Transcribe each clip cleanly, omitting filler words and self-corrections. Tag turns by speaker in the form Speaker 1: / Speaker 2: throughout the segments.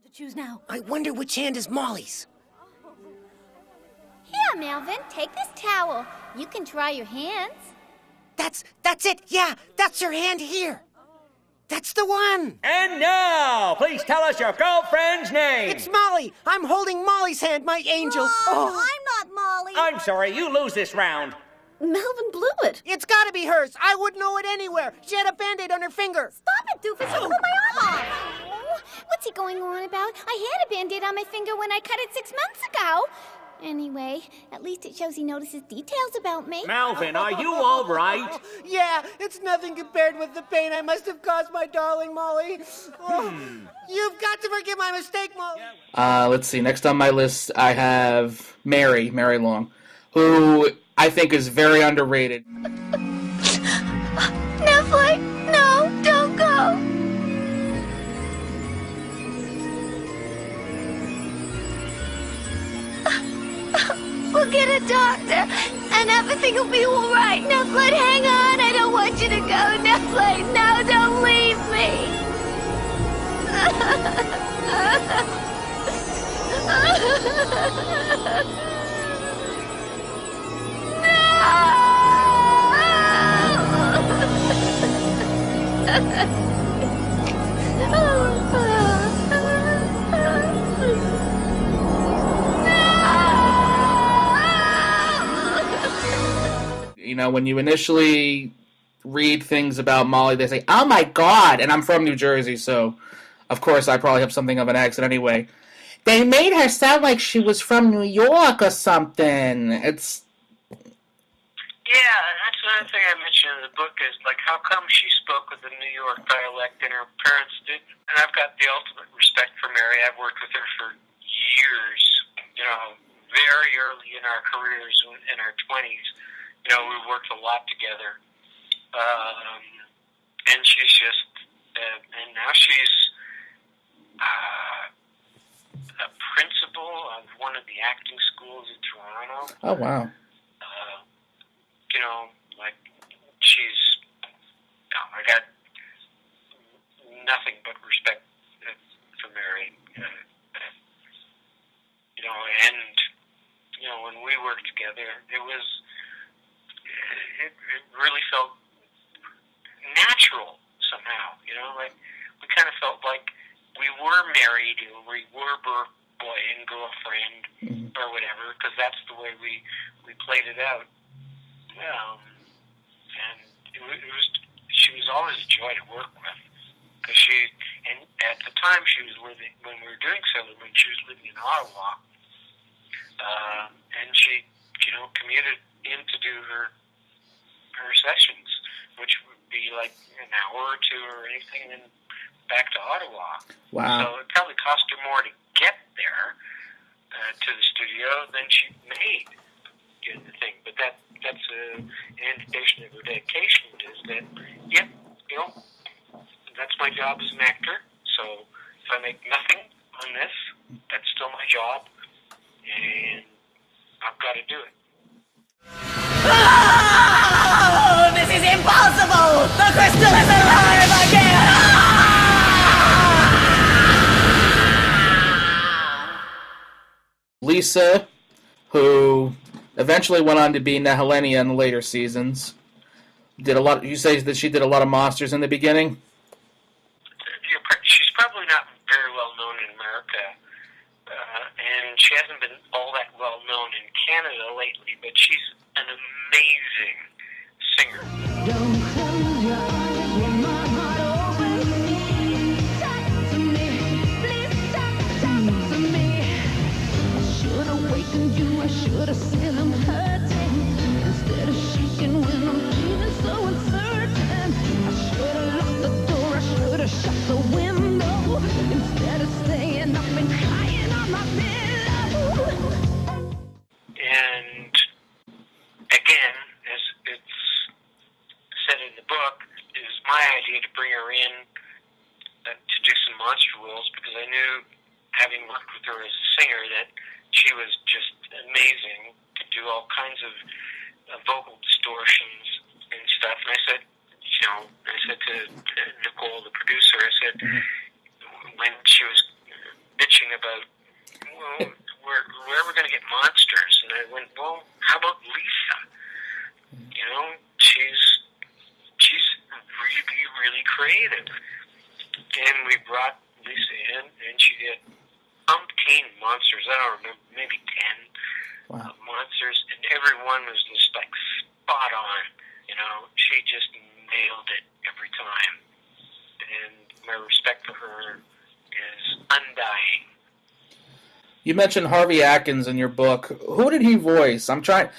Speaker 1: to choose now.
Speaker 2: I wonder which hand is Molly's.
Speaker 3: Here, Melvin, take this towel. You can dry your hands.
Speaker 2: That's it. Yeah, that's her hand here. That's the one.
Speaker 4: And now, please tell us your girlfriend's name.
Speaker 2: It's Molly. I'm holding Molly's hand, my angel.
Speaker 3: I'm not Molly.
Speaker 4: I'm sorry, you lose this round.
Speaker 1: Melvin blew it.
Speaker 2: It's gotta be hers. I wouldn't know it anywhere. She had a Band-Aid on her finger.
Speaker 3: Stop it, doofus. You pulled my arm off. Oh, what's he going on about? I had a Band-Aid on my finger when I cut it 6 months ago. Anyway, at least it shows he notices details about me.
Speaker 4: Melvin, are you all right?
Speaker 2: Yeah, it's nothing compared with the pain I must have caused my darling Molly. Oh, You've got to forgive my mistake, Molly.
Speaker 5: Let's see. Next on my list, I have Mary Long, who I think is very underrated.
Speaker 3: Netflix, no, don't go. We'll get a doctor, and everything will be all right. Netflix, hang on. I don't want you to go. Netflix, no, don't leave me.
Speaker 5: You know, when you initially read things about Molly, they say, "Oh my God!" And I'm from New Jersey, so of course I probably have something of an accent anyway. They made her sound like she was from New York or something. It's...
Speaker 6: Yeah, that's another thing I mentioned in the book is, like, how come she spoke with a New York dialect and her parents did? And I've got the ultimate respect for Mary. I've worked with her for years, very early in our careers, in our 20s. We worked a lot together. And she's just, and now she's a principal of one of the acting schools in Toronto.
Speaker 5: Oh, wow.
Speaker 6: She's, I got nothing but respect for Mary. When we worked together, it really felt natural somehow, we kind of felt like we were married, or we were boy and girlfriend, or whatever, because that's the way we played it out. And she was always a joy to work with, because and at the time she was living, when we were doing Sailorman, she was living in Ottawa, and she, commuted in to do her sessions, which would be like an hour or two or anything, and then back to Ottawa.
Speaker 5: Wow.
Speaker 6: So it probably cost her more to get there to the studio than she made doing the thing. But that's an indication of her dedication, is that, that's my job as an actor. So if I make nothing on this, that's still my job, and I've got to do it.
Speaker 1: Oh, this is impossible! The crystal is alive again!
Speaker 5: Lisa, who eventually went on to be Nehelenia in the later seasons, did a lot. You say that she did a lot of monsters in the beginning?
Speaker 6: She's probably not very well known in America, and she hasn't been all that well known in Canada lately, but she's an amazing singer.
Speaker 7: Don't close your eyes when my heart opens. Talk to me, please talk to me. I should have wakened you, I should have said I'm hurting, instead of shaking when I'm feeling so uncertain. I should have locked the door, I should have shut the window, instead of staying up and crying on my pillow.
Speaker 6: And again, as it's said in the book, it was my idea to bring her in to do some monster roles, because I knew, having worked with her as a singer, that she was just amazing, could do all kinds of vocal distortions and stuff. And I said, to Nicole, the producer, I said, when she was talking about, well, where we're going to get monsters. And I went, well, how about Lisa? You know, she's really, really creative. And we brought Lisa in, and she did umpteen monsters. I don't remember, maybe 10 monsters, and every one was just like spot on. You know, she just nailed it every time. And my respect for her is undying.
Speaker 5: You mentioned Harvey Atkins in your book. Who did he voice? I'm trying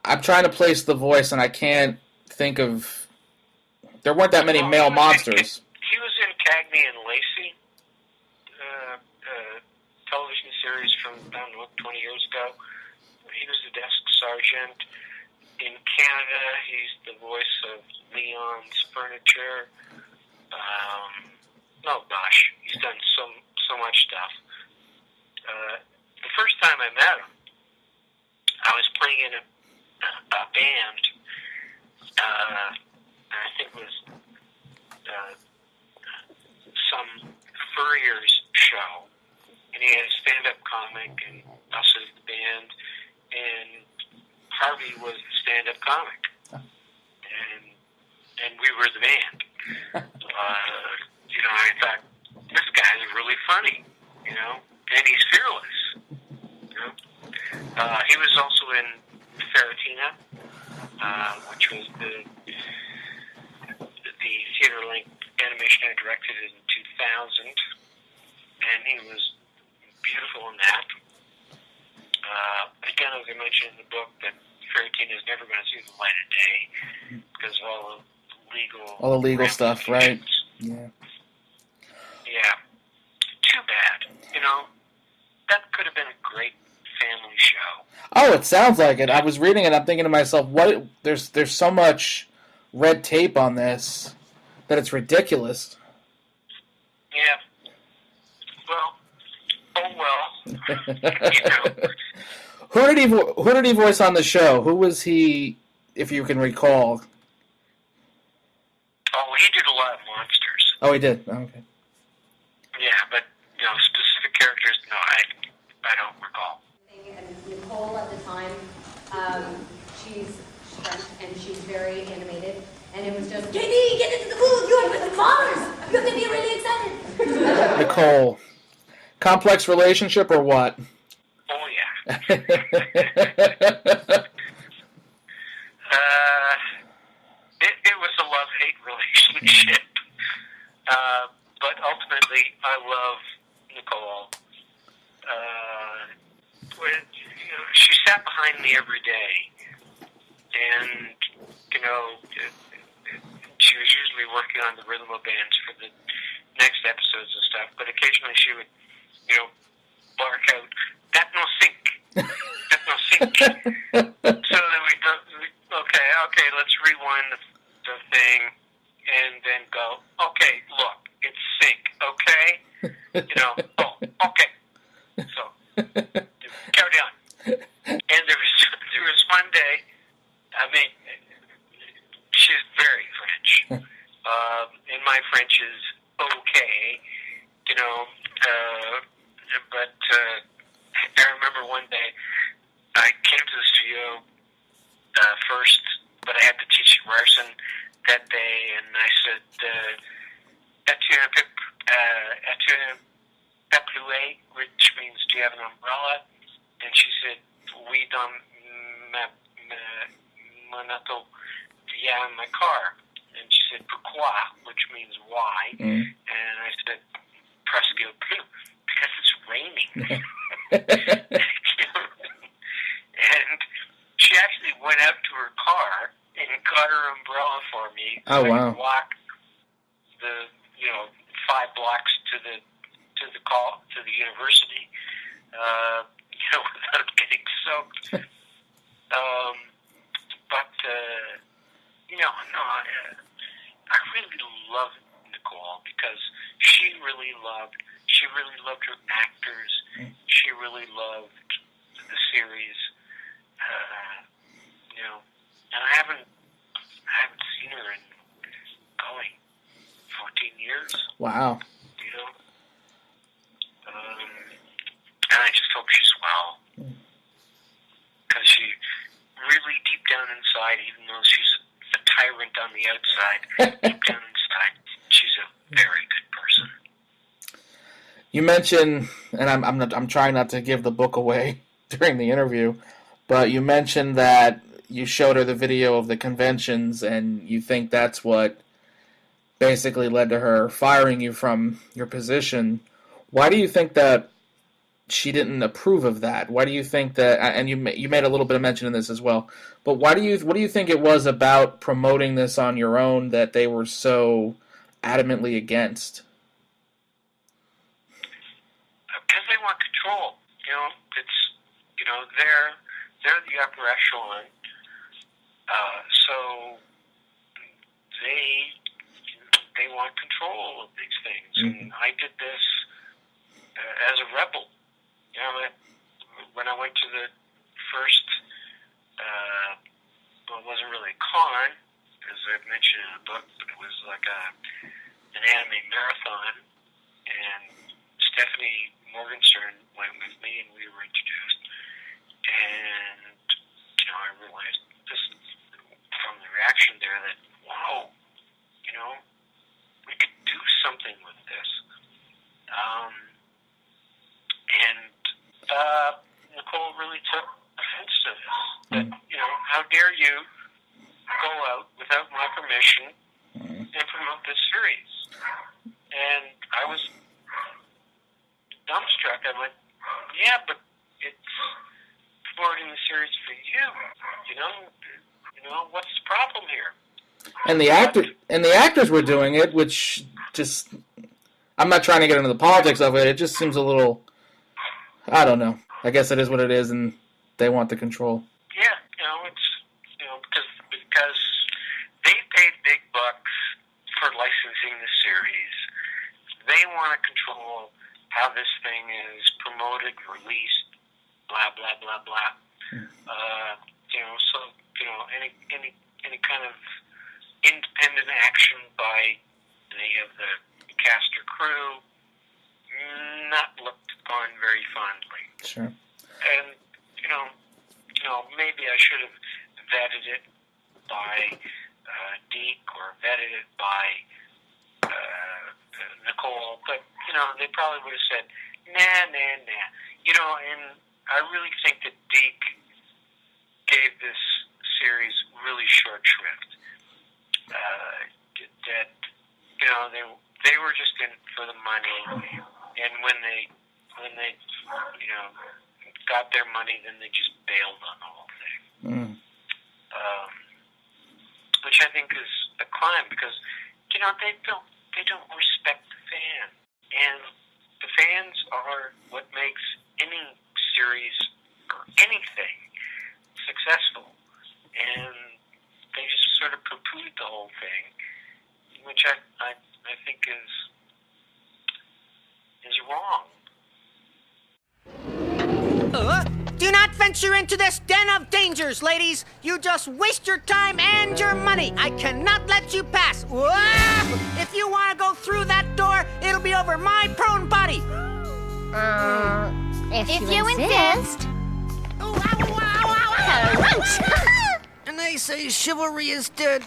Speaker 5: to place the voice, and I can't think of. There weren't that many male monsters.
Speaker 6: He was in Cagney and Lacey, television series from, I don't know, 20 years ago. He was the desk sergeant. In Canada, he's the voice of Leon's Furniture. Oh gosh, he's done so much stuff. The first time I met him, I was playing in a band. I think it was some Furrier's show, and he had a stand-up comic, and us as the band, and Harvey was the stand-up comic, and we were the band. You know, I thought, this guy's really funny, you know, and he's fearless. You know? He was also in Ferretina, which was the theater-length animation I directed in 2000, and he was beautiful in that. Again, as I mentioned in the book, that Ferretina is never going to see the light of day because of all the legal
Speaker 5: stuff, right? Yeah.
Speaker 6: Yeah. Too bad. You know, that could have been a great family show.
Speaker 5: Oh, it sounds like it. I was reading it. I'm thinking to myself, what? There's so much red tape on this that it's ridiculous.
Speaker 6: Yeah. Well. Oh well. You know.
Speaker 5: Who did he voice on the show? Who was he, if you can recall?
Speaker 6: Oh, he did a lot of monsters.
Speaker 5: Oh, he did. Oh, okay.
Speaker 6: Yeah, but you know, specific characters. No, I don't recall.
Speaker 8: And Nicole at the time, she's French and she's very animated, and it was just
Speaker 1: JD, get into the booth! You have the callers! You're gonna be really excited!
Speaker 5: Nicole. Complex relationship or what?
Speaker 6: Oh yeah. It was a love-hate relationship. But ultimately, I love Nicole. You know, she sat behind me every day, and you know, she was usually working on the rhythm of bands for the next episodes and stuff. But occasionally, she would, you know, bark out, "That no sink, that no sink." So then we go, okay, let's rewind the thing, and then go, okay, look, it's sync, okay? You know, oh, okay. So, carry on. And there was one day, I mean, she's very French. And my French is okay, you know, but I remember one day I came to the studio first, but I had to teach Ryerson that day, and I said, "Est-tu which means, do you have an umbrella?" And she said, "Oui, dans mon auto, yeah, in my car." And she said, "Pourquoi?" which means why. And I said, "Presque plus," because it's raining. And she actually went out to her car and got her umbrella for me.
Speaker 5: Oh,
Speaker 6: so
Speaker 5: wow.
Speaker 6: I could walk the 5 blocks to the university, without getting soaked. I really love Nicole because she really loved her actors. She really loved the series. And I haven't seen her in 14 years.
Speaker 5: Wow.
Speaker 6: down inside, even though she's a tyrant on the outside, deep down inside, she's a very good person.
Speaker 5: You mentioned, and I'm trying not to give the book away during the interview, but you mentioned that you showed her the video of the conventions, and you think that's what basically led to her firing you from your position. Why do you think that she didn't approve of that? Why do you think that, and you made a little bit of mention in this as well, but what do you think it was about promoting this on your own that they were so adamantly against?
Speaker 6: Because they want control. They're the upper echelon. So they want control of these things. And I did this as a rebel. When I went to the first, well, it wasn't really a con, as I mentioned in the book, but it was like an anime marathon, and Stephanie Morgenstern went with me, and we were introduced, and I realized just from the reaction there that, wow, we could do something with this. Nicole really took offense to this. That, how dare you go out without my permission and promote this series? And I was dumbstruck. I went, yeah, but it's promoting the series for you. What's the problem here?
Speaker 5: And the actors were doing it, which just, I'm not trying to get into the politics of it. It just seems a little, I don't know. I guess it is what it is, and they want the control.
Speaker 6: Yeah, it's because they paid big bucks for licensing the series. They want to control how this thing is promoted, released, blah blah blah blah. Any kind of independent action by any of the cast or crew not looked on very fondly.
Speaker 5: Sure.
Speaker 6: And maybe I should have vetted it by Deke or vetted it by Nicole, but they probably would have said nah. And I really think that Deke gave this series really short shrift. That they were just in it for the money, and when they got their money, then they just bailed on the whole thing. Which I think is a crime, because they don't respect the fan, and the fans are what makes any series or anything successful, and they just sort of poo-pooed the whole thing, which I think is wrong.
Speaker 2: Do not venture into this den of dangers, ladies. You just waste your time and your money. I cannot let you pass. Whoa! If you want to go through that door, it'll be over my prone body.
Speaker 3: If you insist.
Speaker 2: And they say chivalry is dead.